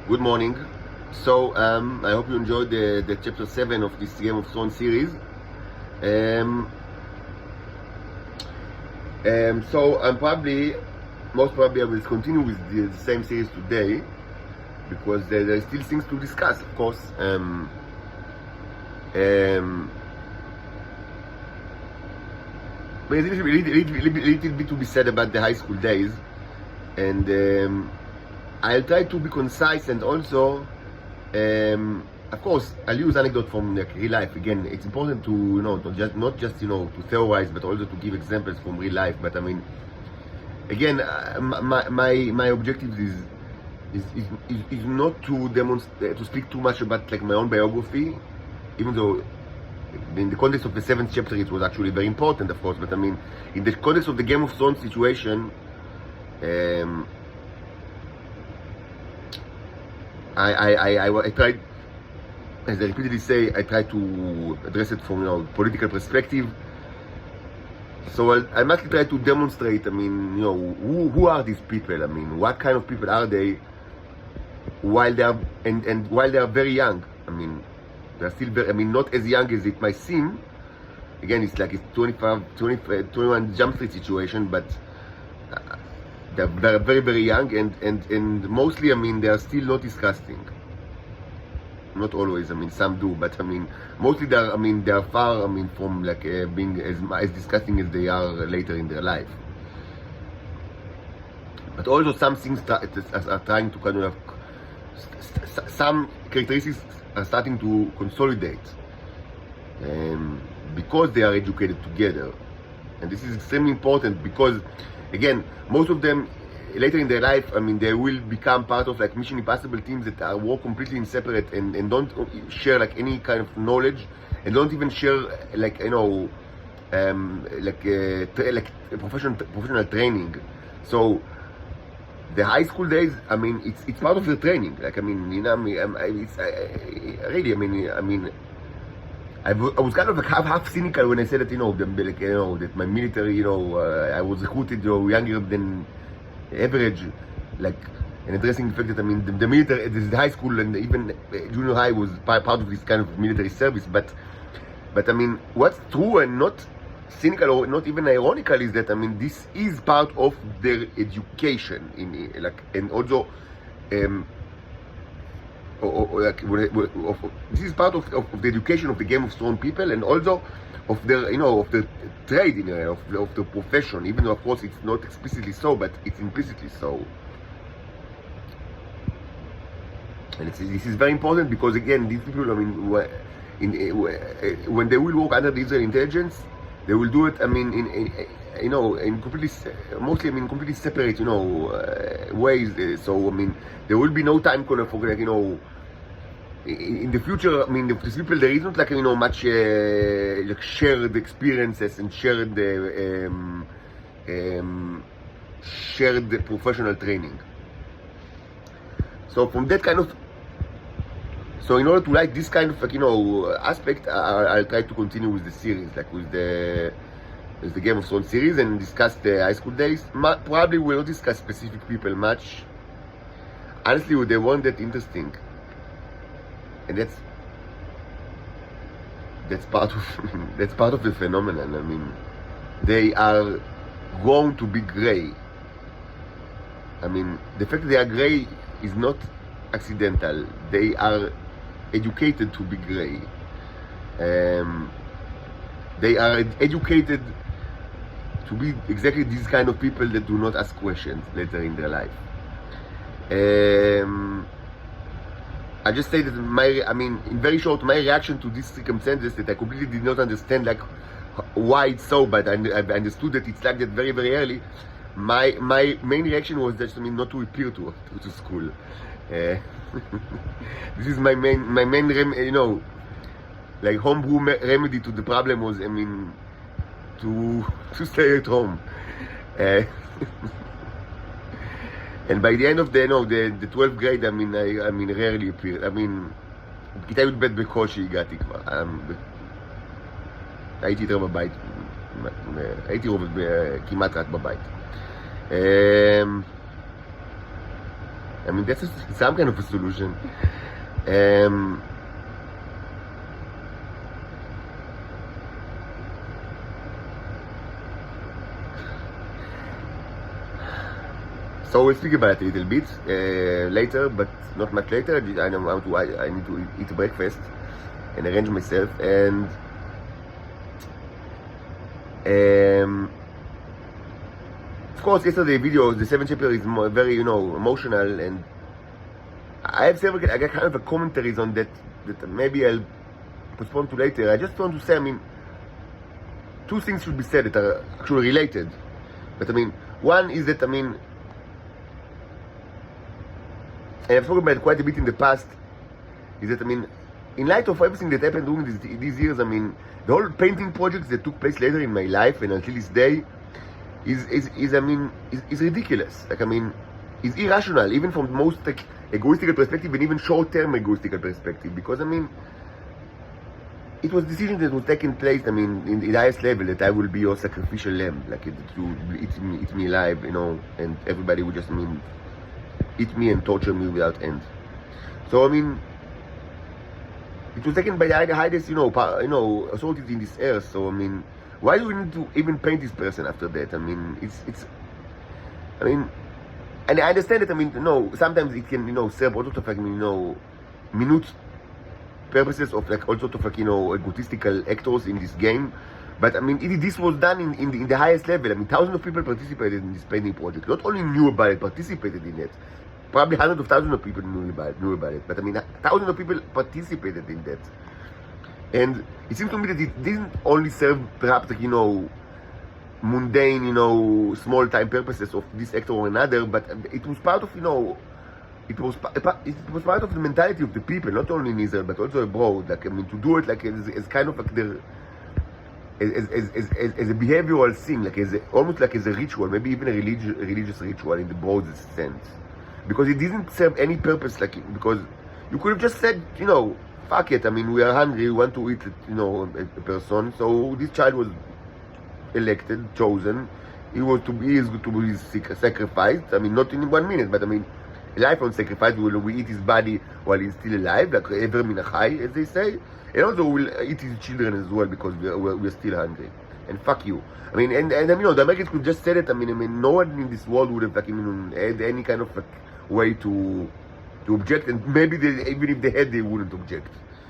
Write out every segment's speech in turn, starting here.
Good morning. I hope you enjoyed the chapter 7 of this Game of Thrones series. Most probably, I will continue with the same series today because there are still things to discuss, of course. There's a little bit to be said about the high school days, and I'll try to be concise and also, of course, I'll use anecdote from real life. Again, it's important to not just to theorize, but also to give examples from real life. But I mean, again, my objective is not to demonstrate, to speak too much about my own biography, even though in the context of the 7th chapter it was actually very important, of course. But I mean, in the context of the Game of Thrones situation, I tried, as I repeatedly say, I tried to address it from political perspective. So I must try to demonstrate. I mean, who are these people? I mean, what kind of people are they? While they are and while they are very young. I mean, they're still very. I mean, not as young as it might seem. Again, it's 21 Jump Street situation, but they're very, very young, and mostly, I mean, they are still not disgusting. Not always, I mean, some do, but I mean, mostly they are far, I mean, from being as disgusting as they are later in their life. But also some things are trying to kind of, some characteristics are starting to consolidate, because they are educated together. And this is extremely important because, again, most of them later in their life, I mean, they will become part of Mission Impossible teams that are work completely in separate and don't share any kind of knowledge, and don't even share professional training. So the high school days, I mean, it's part of the training. I was kind of half cynical when I said that, that my military, I was recruited, younger than average, and addressing the fact that, I mean, the military, the high school and even junior high was part of this kind of military service. But I mean, what's true and not cynical or not even ironical is that, I mean, this is part of their education and also, this is part of the education of the Game of Thrones people, and also of their of the trade of the profession, even though of course it's not explicitly so, but it's implicitly so. And this is very important because, again, these people, I mean, when they will work under the Israeli intelligence, they will do it, I mean, in completely, mostly, I mean, completely separate, ways. So I mean, there will be no time for in the future. I mean, these people, there is not much shared experiences and shared shared professional training. So from that kind of, so in order to like this kind of aspect, I'll try to continue with the series, with the Game of Thrones series, and discuss the high school days. Probably will not discuss specific people much. Honestly, they weren't that interesting, and that's part of the phenomenon. I mean, they are going to be gray. I mean, the fact that they are gray is not accidental. They are educated to be gray. They are educated to be exactly these kind of people that do not ask questions later in their life. I just say that in very short, my reaction to these circumstances, that I completely did not understand why it's so, but I understood that it's like that very, very early. My main reaction was just, not to appear to school. This is my main homebrew remedy to the problem was, to stay at home. And by the end of the 12th grade, I rarely appeared. בכיתה י"ב בקושי הגעתי כבר. הייתי יותר בבית. הייתי כמעט רק בבית. I mean, that's some kind of a solution. So we'll speak about it a little bit later, but not much later. I need to eat breakfast and arrange myself. And of course, yesterday's video, the 7th chapter, is very, emotional, and I got kind of a commentaries on that maybe I'll postpone to later. I just want to say, I mean, two things should be said that are actually related. But I mean, one is that, I mean, and I've spoken about it quite a bit in the past, is that, I mean, in light of everything that happened during these years, I mean, the whole painting projects that took place later in my life and until this day is ridiculous. Like, I mean, is irrational, even from the most egoistical perspective and even short-term egoistical perspective. Because, I mean, it was decision that was taking place, I mean, in the highest level, that I will be your sacrificial lamb, like to eat me alive, and everybody would just, I mean, eat me and torture me without end. So, I mean, it was taken by the highest, authorities in this earth. So, I mean, why do we need to even paint this person after that? I mean, I mean, and I understand that, I mean, sometimes it can, serve all sorts of, like, minute purposes of, like, all sorts of, like, egotistical actors in this game. But, I mean, this was done in the highest level. I mean, thousands of people participated in this painting project. Not only knew about it, participated in it. Probably hundreds of thousands of people knew about it. But, I mean, thousands of people participated in that. And it seems to me that it didn't only serve perhaps, like, mundane, small-time purposes of this actor or another, but it was part of, it was part of the mentality of the people, not only in Israel, but also abroad. Like, I mean, to do it, like, as kind of, like, as a behavioral thing, like, almost like as a ritual, maybe even a religious ritual in the broadest sense. Because it didn't serve any purpose, like, because you could have just said, fuck it, I mean, we are hungry, we want to eat, a person. So this child was elected, chosen. He is to be sacrificed. I mean, not in 1 minute, but I mean, life on sacrifice. We eat his body while he's still alive, like ever min achai, as they say. And also we'll eat his children as well because we're still hungry. And fuck you. I mean, and the Americans could just say it. I mean, no one in this world would have, like, had any kind of, like, way to object, and maybe even if they had, they wouldn't object.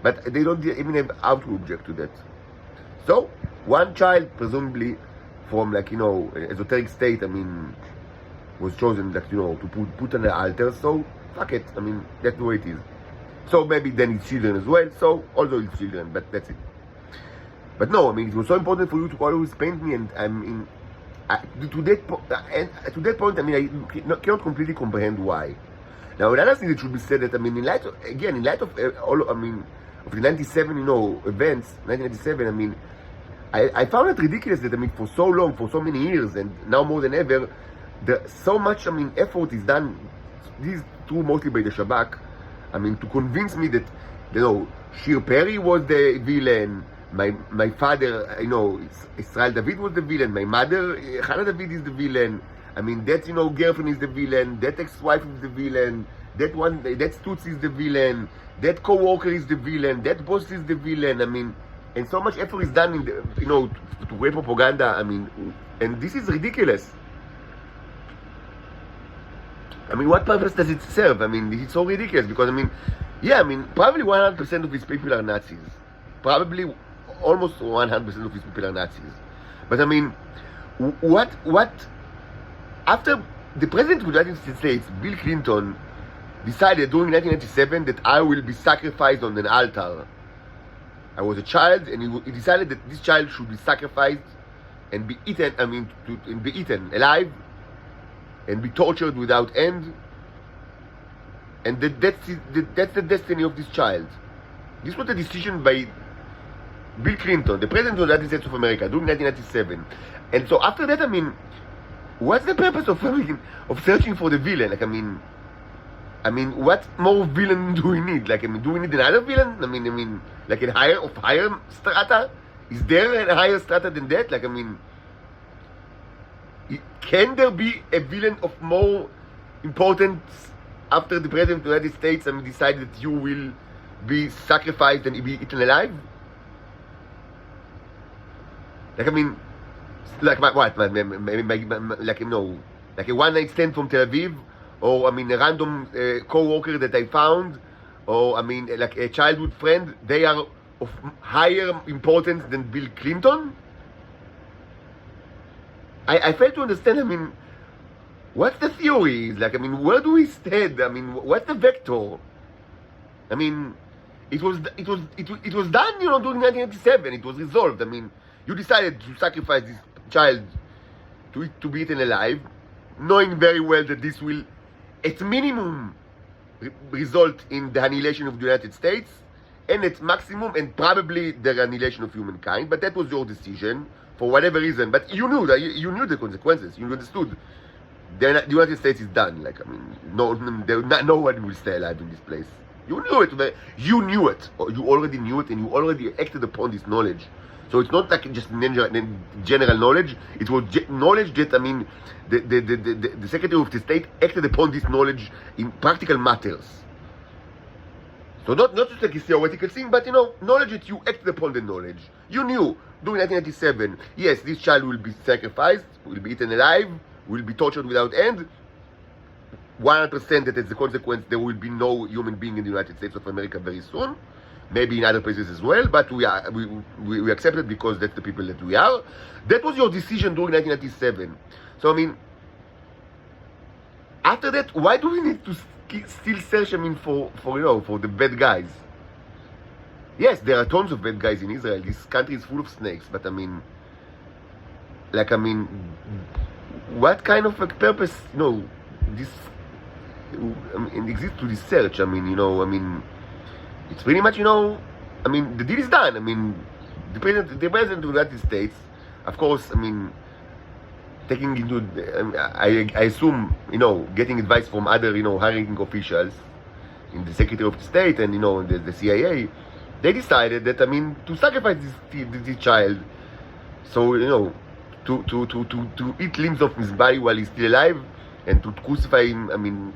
But they don't even have how to object to that. So, one child, presumably from, like, esoteric state, I mean, was chosen, like, to put on the altar. So, fuck it. I mean, that's the way it is. So maybe then his children as well. So also his children, but that's it. But no, I mean, it was so important for you to always paint me, and I mean, to that point, I mean, I cannot completely comprehend why. Now, another thing that should be said that, I mean, in light of all, I mean, of the 97, events, 1997, I mean, I found it ridiculous that, I mean, for so long, for so many years, and now more than ever, so much, I mean, effort is done. This is true mostly by the Shabak. I mean, to convince me that, Shir Perry was the villain. My father, Israel David was the villain. My mother, Hannah David, is the villain. I mean, that, girlfriend is the villain. That ex-wife is the villain. That Stutz is the villain. That co-worker is the villain. That boss is the villain. I mean, and so much effort is done in the, to create propaganda. I mean, and this is ridiculous. I mean, what purpose does it serve? I mean, it's so ridiculous because, I mean, yeah, I mean, probably 100% of these people are Nazis. Probably almost 100% of these people are Nazis. But I mean, what, after the President of the United States, Bill Clinton, decided during 1997 that I will be sacrificed on an altar. I was a child, and he decided that this child should be sacrificed and be eaten, be eaten alive, and be tortured without end, and that's the destiny of this child. This was a decision by Bill Clinton, the President of the United States of America, during 1997. And so after that, I mean, what's the purpose of searching for the villain? Like, I mean, what more villain do we need? Like, I mean, do we need another villain? I mean, like a higher strata? Is there a higher strata than that? Like, I mean, can there be a villain of more importance after the President of the United States decided that you will be sacrificed and be eaten alive? Like, I mean, like what? Like, you know, like a one-night stand from Tel Aviv, or I mean, a random co-worker that I found, or I mean, like a childhood friend. They are of higher importance than Bill Clinton? I fail to understand. I mean, what's the theory? Like, I mean, where do we stand? I mean, what's the vector? I mean, it was done, you know, during 1987. It was resolved. I mean, you decided to sacrifice this child to be eaten alive, knowing very well that this will, at minimum, result in the annihilation of the United States, and at maximum, and probably the annihilation of humankind. But that was your decision for whatever reason. But you knew that you knew the consequences. You understood. The United States is done. Like, I mean, no one will stay alive in this place. You knew it. You knew it. You already knew it, and you already acted upon this knowledge. So it's not like just general knowledge. It was knowledge that, I mean, the Secretary of the State acted upon this knowledge in practical matters. So not just like a theoretical thing, but, you know, knowledge that you acted upon the knowledge. You knew during 1997, yes, this child will be sacrificed, will be eaten alive, will be tortured without end. 100% that as a consequence there will be no human being in the United States of America very soon. Maybe in other places as well, but we accept it because that's the people that we are. That was your decision during 1997. So, I mean, after that, why do we need to still search, I mean, for you know, for the bad guys? Yes, there are tons of bad guys in Israel. This country is full of snakes, but I mean, like, I mean, what kind of a purpose, you know, this exists to this search? I mean, you know, I mean, it's pretty much, you know, I mean, the deal is done. I mean, the president of the United States, of course, I mean, taking into, I assume, you know, getting advice from other, you know, high-ranking officials in the Secretary of State and, you know, the CIA, they decided that, I mean, to sacrifice this child, so, you know, to eat limbs of his body while he's still alive, and to crucify him, I mean,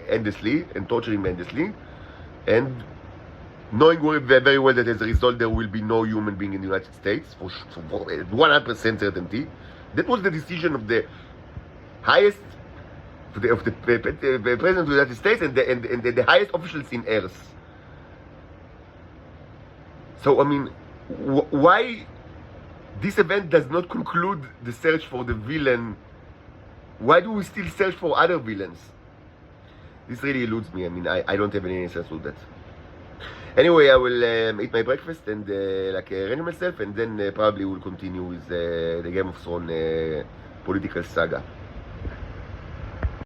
endlessly, and torture him endlessly, and knowing very well that as a result there will be no human being in the United States, for 100% certainty. That was the decision of the highest, of the President of the United States and the highest officials in Earth. So, I mean, why this event does not conclude the search for the villain? Why do we still search for other villains? This really eludes me. I mean, I don't have any answers to that. Anyway, I will eat my breakfast and like arrange myself, and then probably will continue with the Game of Thrones political saga.